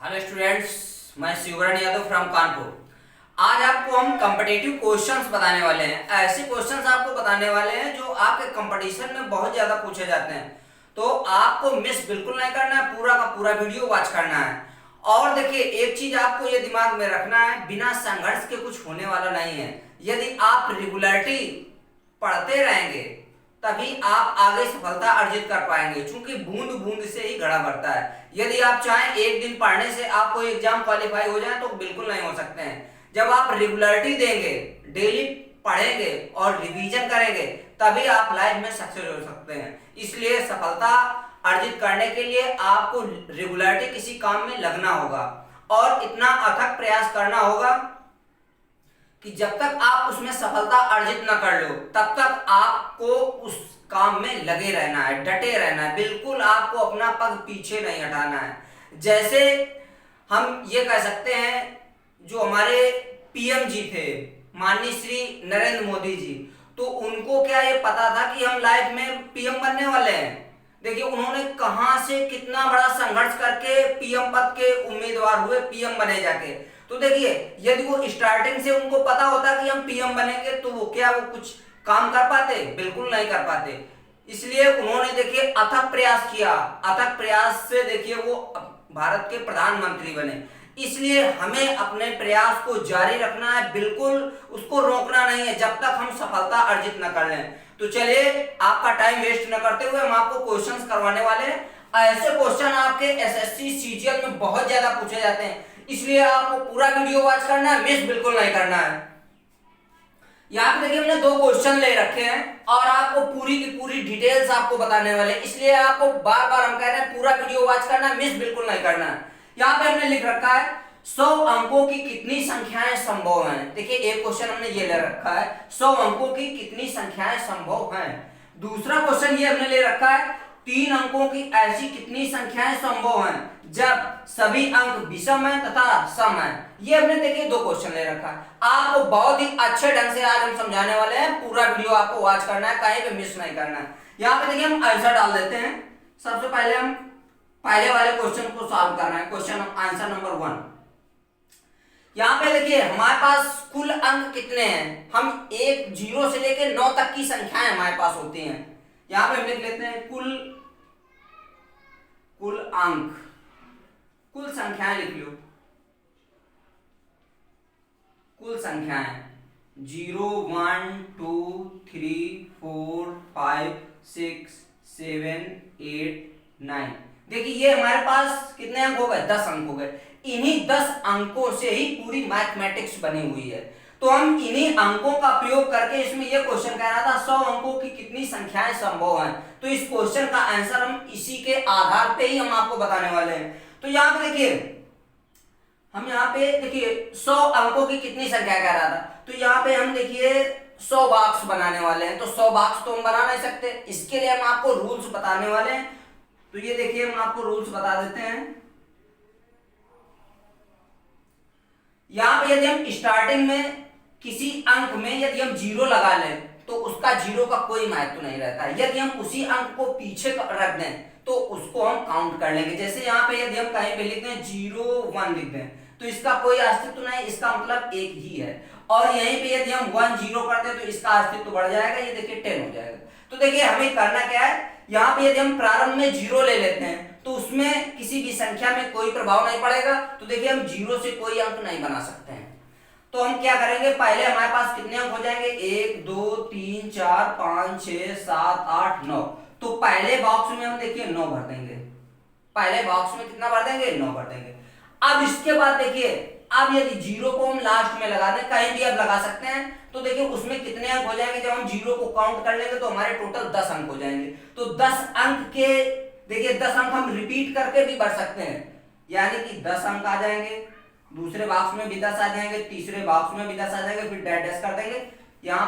Hello students, मैं शिवरण Yadav from Kanpur. आज आपको हम कॉम्पिटिटिव क्वेश्चंस बताने वाले हैं। ऐसे क्वेश्चंस आपको बताने वाले हैं जो आपके कंपटीशन में बहुत ज्यादा पूछे जाते हैं। तो आपको मिस बिल्कुल नहीं करना है, पूरा का पूरा वीडियो वॉच करना है। और देखिए, एक चीज आपको ये दिमाग में रखना है, बिना संघर्ष के कुछ होने वाला नहीं है। यदि आप रेगुलरिटी पढ़ते रहेंगे तभी आप आगे सफलता अर्जित कर पाएंगे, क्योंकि बूंद बूंद से ही घड़ा भरता है। यदि आप चाहें एक दिन पढ़ने से आप कोई एग्जाम क्वालिफाई हो जाए तो बिल्कुल नहीं हो सकते हैं। जब आप रेगुलरिटी देंगे, डेली पढ़ेंगे और रिवीजन करेंगे, तभी आप लाइफ में सक्सेस हो सकते हैं। इसलिए सफलता अर्जित करने के लिए आपको रेगुलरिटी किसी काम में लगना होगा और इतना अथक प्रयास करना होगा कि जब तक आप उसमें सफलता अर्जित न कर लो तब तक आपको उस काम में लगे रहना है, डटे रहना है। बिल्कुल आपको अपना पग पीछे नहीं हटाना है। जैसे हम ये कह सकते हैं, जो हमारे पीएम जी थे, माननीय श्री नरेंद्र मोदी जी, तो उनको क्या ये पता था कि हम लाइफ में पीएम बनने वाले हैं? देखिए, उन्होंने कहां से कितना बड़ा संघर्ष करके पीएम पद के उम्मीदवार हुए, पीएम बने जाके। तो देखिए, यदि वो स्टार्टिंग से उनको पता होता कि हम पीएम बनेंगे तो वो कुछ काम कर पाते? बिल्कुल नहीं कर पाते। इसलिए उन्होंने देखिए अथक प्रयास किया, अथक प्रयास से देखिए वो भारत के प्रधानमंत्री बने। इसलिए हमें अपने प्रयास को जारी रखना है, बिल्कुल उसको रोकना नहीं है जब तक हम सफलता अर्जित न कर लें। तो चलिए, आपका टाइम वेस्ट न करते हुए हम आपको क्वेश्चंस करवाने वाले हैं। ऐसे क्वेश्चन आपके एसएससी सीजीएल में बहुत ज्यादा पूछे जाते हैं, इसलिए आपको पूरा वीडियो वॉच करना है, मिस बिल्कुल नहीं करना है। यहाँ पे देखिए, हमने दो क्वेश्चन ले रखे हैं और आपको पूरी की पूरी डिटेल्स आपको बताने वाले हैं, इसलिए आपको बार बार हम कह रहे हैं पूरा वीडियो वॉच करना है, मिस बिल्कुल नहीं करना है। यहाँ पे हमने लिख रखा है 100 अंकों की कितनी संख्याएं संभव हैं। देखिए, एक क्वेश्चन हमने ये ले रखा है, 100 अंकों की कितनी संख्याएं संभव हैं। दूसरा क्वेश्चन ये हमने ले रखा है, 3 अंकों की ऐसी कितनी संख्याएं संभव हैं जब सभी अंक विषम है तथा सम है। ये हमने देखिए दो क्वेश्चन ले रखा है। आपको बहुत ही अच्छे ढंग से आज हम समझाने वाले हैं, पूरा वीडियो आपको वॉच करना है, कहीं पे मिस नहीं करना है। यहाँ पे देखिए हम आंसर डाल देते हैं। सबसे पहले हम पहले वाले क्वेश्चन को सॉल्व करना है, क्वेश्चन आंसर नंबर 1। यहाँ पे देखिए हमारे पास कुल अंक कितने हैं। हम 0 से लेकर 9 तक की संख्याएं हमारे पास होती हैं। यहाँ पे हम लिख लेते हैं कुल अंक, कुल संख्याएं लिख लो, कुल संख्याएं 0 1 2 3 4 5 6 7 8 9। देखिए, ये हमारे पास कितने अंक हो गए? 10 अंक हो गए। इन्हीं 10 अंकों से ही पूरी मैथमेटिक्स बनी हुई है। तो हम इन्हीं अंकों का प्रयोग करके, इसमें यह क्वेश्चन कह रहा था 100 अंकों की कितनी संख्याएं संभव हैं, तो इस क्वेश्चन का आंसर हम इसी के आधार पे ही हम आपको बताने वाले हैं। तो यहाँ पे देखिए, हम यहाँ पे देखिए 100 अंकों की कितनी संख्या कह रहा था, तो यहाँ पे हम देखिए 100 बॉक्स बनाने वाले हैं। तो 100 बॉक्स तो हम बना नहीं सकते, इसके लिए हम आपको रूल्स बताने वाले हैं। तो ये देखिए, हम आपको रूल्स बता देते हैं। यहाँ पे यदि हम स्टार्टिंग में किसी अंक में यदि हम 0 लगा लें तो उसका 0 का कोई महत्व नहीं रहता है। यदि हम उसी अंक को पीछे रख दें तो उसको हम काउंट कर लेंगे। जैसे यहाँ पे यदि हम कहीं पे लिख दें 0 1 लिख दें तो इसका कोई अस्तित्व नहीं, इसका मतलब 1 ही है। और यहीं पे यदि हम 1 0 करते हैं तो इसका अस्तित्व बढ़ जाएगा, ये देखिए 10 हो जाएगा। तो देखिए, हमें करना क्या है, यहाँ पे यदि हम प्रारंभ में 0 ले लेते हैं तो उसमें किसी भी संख्या में कोई प्रभाव नहीं पड़ेगा। तो देखिए, हम 0 से कोई अंक नहीं बना सकते हैं। तो हम क्या करेंगे, पहले हमारे पास कितने अंक हो जाएंगे, 1 2 3 4 5 6 7 8 9। तो पहले बॉक्स में हम देखिए 9 भर देंगे। पहले बॉक्स में कितना भर देंगे, 9 भर देंगे। अब इसके बाद देखिए, अब यदि 0 को हम लास्ट में लगा दें, कहीं भी आप लगा सकते हैं, तो देखिए उसमें कितने अंक हो जाएंगे। जब हम 0 को काउंट कर लेंगे तो हमारे टोटल 10 अंक हो जाएंगे। तो 10 अंक के देखिए 10 अंक हम रिपीट करके भी भर सकते हैं, यानी कि 10 अंक आ जाएंगे, दूसरे बॉक्स में भी 10 आ जाएंगे, तीसरे बॉक्स में भी 10 आ जाएंगे, फिर डैश डैश कर देंगे। यहाँ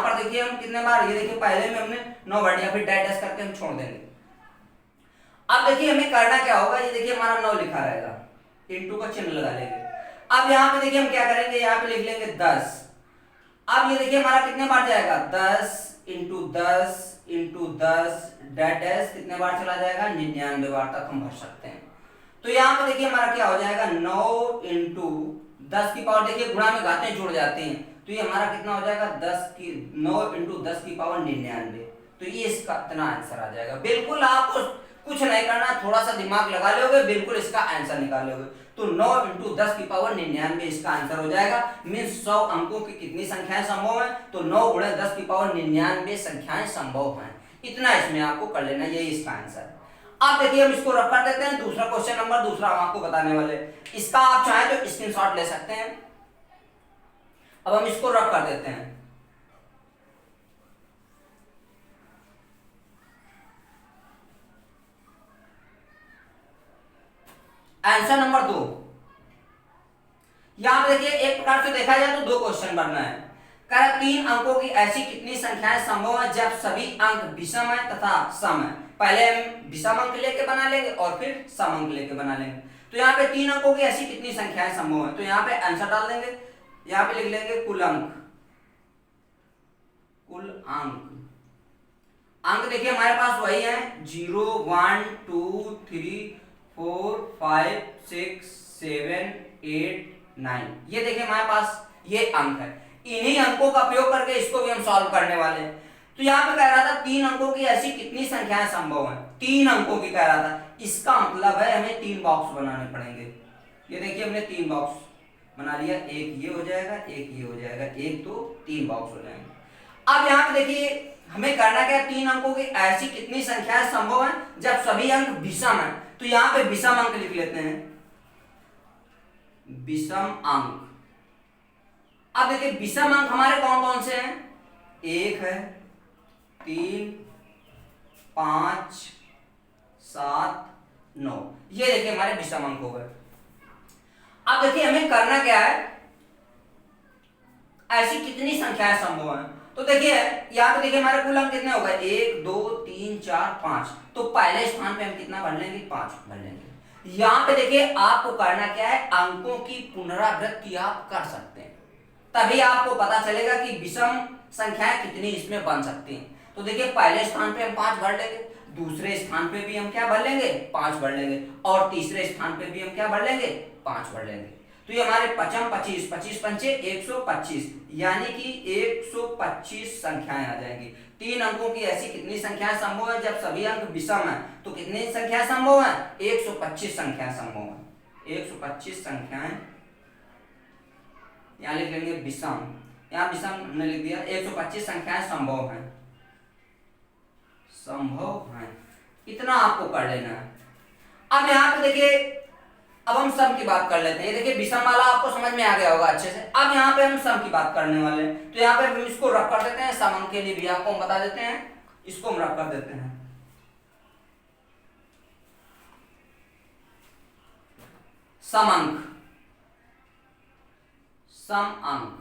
पर देखिए हम कितने बार, ये देखिए पहले में हमने 9 भर दिया, फिर डैश डैश करके हम छोड़ देंगे। अब देखिए हमें करना क्या होगा, ये देखिए हमारा 9 लिखा रहेगा, इंटू का चिन्ह लगा लेंगे। अब यहाँ पे देखिए हम क्या करेंगे, यहाँ पे लिख लेंगे 10। अब ये देखिए हमारा कितने बार जाएगा, 10 इंटू 10 इंटू 10 डैश डैश कितने बार चला जाएगा, 99 बार तक हम भर सकते हैं। तो यहाँ पे देखिए हमारा क्या हो जाएगा 9 इंटू 10 की पावर, देखिए गुणा में घातें जुड़ जाती हैं, तो ये हमारा कितना हो जाएगा 9 इंटू 10 की पावर 99। तो ये इसका इतना आंसर आ जाएगा। बिल्कुल आपको कुछ नहीं करना, थोड़ा सा दिमाग लगा लोगे बिल्कुल इसका आंसर निकालोगे। तो 9 इंटू 10 की पावर 99 इसका आंसर हो जाएगा। मीन्स 100 अंकों की कितनी संख्याएं संभव है, तो 9 गुणे 10 की पावर 99 संख्याएं संभव हैं। इतना इसमें आपको कर लेना, यही इसका आंसर है। अब देखिए हम इसको रख कर देते हैं, दूसरा क्वेश्चन नंबर दूसरा हम आपको बताने वाले, इसका आप चाहें तो स्क्रीनशॉट ले सकते हैं। अब हम इसको रख कर देते हैं। आंसर नंबर 2, यहां पे देखिए एक प्रकार से देखा जाए तो 2 क्वेश्चन बनना है। कह रहा 3 अंकों की ऐसी कितनी संख्याएं संभव है जब सभी अंक विषम है तथा सम है। पहले हम विषम अंक लेके बना लेंगे और फिर सम अंक लेके बना लेंगे। तो यहाँ पे 3 अंकों की ऐसी कितनी संख्याएं संभव है, तो यहाँ पे आंसर डाल देंगे। यहाँ पे लिख लेंगे कुल अंक, कुल अंक देखिए हमारे पास वही है 0 1 2 3 4 5 6 7 8 9। ये देखिए हमारे पास ये अंक है। इन्हीं अंकों का उपयोग करके इसको भी हम सॉल्व करने वाले हैं। तो यहाँ पे कह रहा था 3 अंकों की ऐसी कितनी संख्याएं संभव हैं, 3 अंकों की कह रहा था। इसका मतलब है हमें 3 बॉक्स बनाने पड़ेंगे। ये देखिए हमने 3 बॉक्स बना लिया, एक ये हो जाएगा, एक ये हो जाएगा, एक तो 3 बॉक्स हो जाएंगे। अब यहाँ पे देखिए हमें करना क्या है, 3 अंकों की ऐसी कितनी संख्याएं संभव हैं जब सभी अंक विषम है। तो यहाँ पे विषम अंक लिख लेते हैं, विषम अंक। अब देखिए विषम अंक हमारे कौन कौन से हैं, 1 है, 3 5 7 9। ये देखिए हमारे विषम अंक हो गए। अब देखिए हमें करना क्या है, ऐसी कितनी संख्याएं संभव हैं। तो देखिए यहाँ पे देखिए हमारे कुल अंक कितने हो गए, 1 2 3 4 5। तो पहले स्थान पे हम कितना भर लेंगे, 5 भर लेंगे। यहाँ पे देखिए आपको करना क्या है, अंकों की पुनरावृत्ति आप कर सकते हैं, तभी आपको पता चलेगा कि विषम संख्याएं कितनी इसमें बन सकती हैं। तो देखिए पहले स्थान पे हम 5 भर लेंगे, दूसरे स्थान पे भी हम क्या भर लेंगे, 5 भर लेंगे, और तीसरे स्थान पे भी हम क्या भर लेंगे, 5 भर लेंगे। तो ये हमारे 5 25 25 पंचे 125, यानी कि 125 संख्याएं आ जाएंगी। 3 अंकों की ऐसी कितनी संख्याएं संभव है जब सभी अंक विषम है, तो कितनी संख्याएं संभव है, 125 संख्याएं संभव है। 125 संख्याएं यहाँ लिख लेंगे विषम, यहाँ विषम हमने लिख दिया। 125 संख्याएं संभव हैं, संभव हैं, इतना आपको कर लेना है। अब यहाँ पे देखिए अब हम सम की बात कर लेते हैं। देखिए विषम वाला आपको समझ में आ गया होगा अच्छे से। अब यहाँ पे हम सम की बात करने वाले हैं। तो यहाँ पे हम इसको रख कर देते हैं, सम अंक के लिए भी आपको हम बता देते हैं, इसको हम रख कर देते हैं। सम अंक, सम अंक,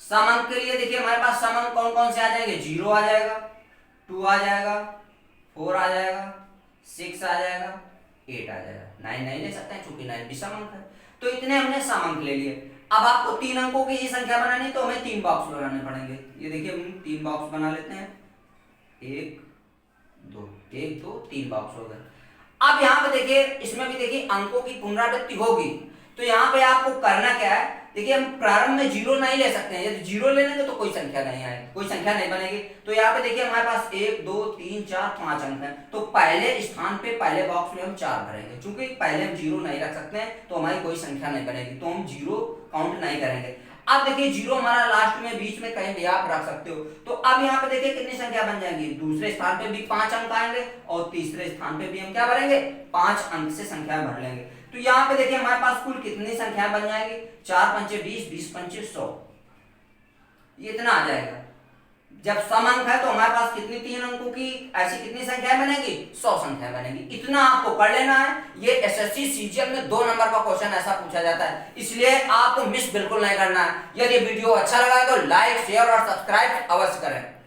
सम अंक के लिए देखिए हमारे पास सम अंक कौन कौन से आ जाएंगे, 0 आ जाएगा, 2 आ जाएगा, 4 आ जाएगा, 6 आ जाएगा, 8 आ जाएगा, 9 नहीं ले सकते हैं क्योंकि 9 विषम अंक है। तो इतने हमने सम अंक ले लिए। अब आपको 3 अंकों की ही संख्या बनानी है, तो हमें 3 बॉक्स बनाने पड़ेंगे। ये देखिए हम 3 बॉक्स बना लेते हैं, 1 2 1 2 3 बॉक्स हो गए। अब यहाँ पे देखिए इसमें भी देखिए अंकों की पुनरावृत्ति होगी। तो यहाँ पे आपको करना क्या है, देखिए हम प्रारंभ में 0 नहीं ले सकते हैं, यदि 0 ले लेंगे तो कोई संख्या नहीं आएगी, कोई संख्या नहीं बनेगी। तो यहाँ पे देखिए हमारे पास 1 2 3 4 5 अंक हैं। तो पहले स्थान पे पहले बॉक्स में हम 4 भरेंगे, क्योंकि पहले हम 0 नहीं रख सकते हैं तो हमारी कोई संख्या नहीं बनेगी, तो हम 0 काउंट नहीं करेंगे। अब देखिए 0 हमारा लास्ट में बीच में कहीं भी आप रख सकते हो। तो अब यहाँ पे देखिए कितनी संख्या बन जाएंगी, दूसरे स्थान पे भी 5 अंक आएंगे और तीसरे स्थान पे भी हम क्या भरेंगे, 5 अंक से संख्या भर लेंगे। तो यहाँ पे देखिए हमारे पास कुल कितनी संख्याएं बन जाएंगी, 4 पंचे 20, 20 पंचे 100, ये इतना आ जाएगा। जब सम अंक है तो हमारे पास कितनी 3 अंकों की ऐसी कितनी संख्याएं बनेगी, 100 संख्याएं बनेगी। इतना आपको कर लेना है। ये एसएससी सीजीएल में 2 नंबर का क्वेश्चन ऐसा पूछा जाता है, इसलिए आपको मिस बिल्कुल नहीं करना है। यदि वीडियो अच्छा लगा तो लाइक शेयर और सब्सक्राइब अवश्य करें।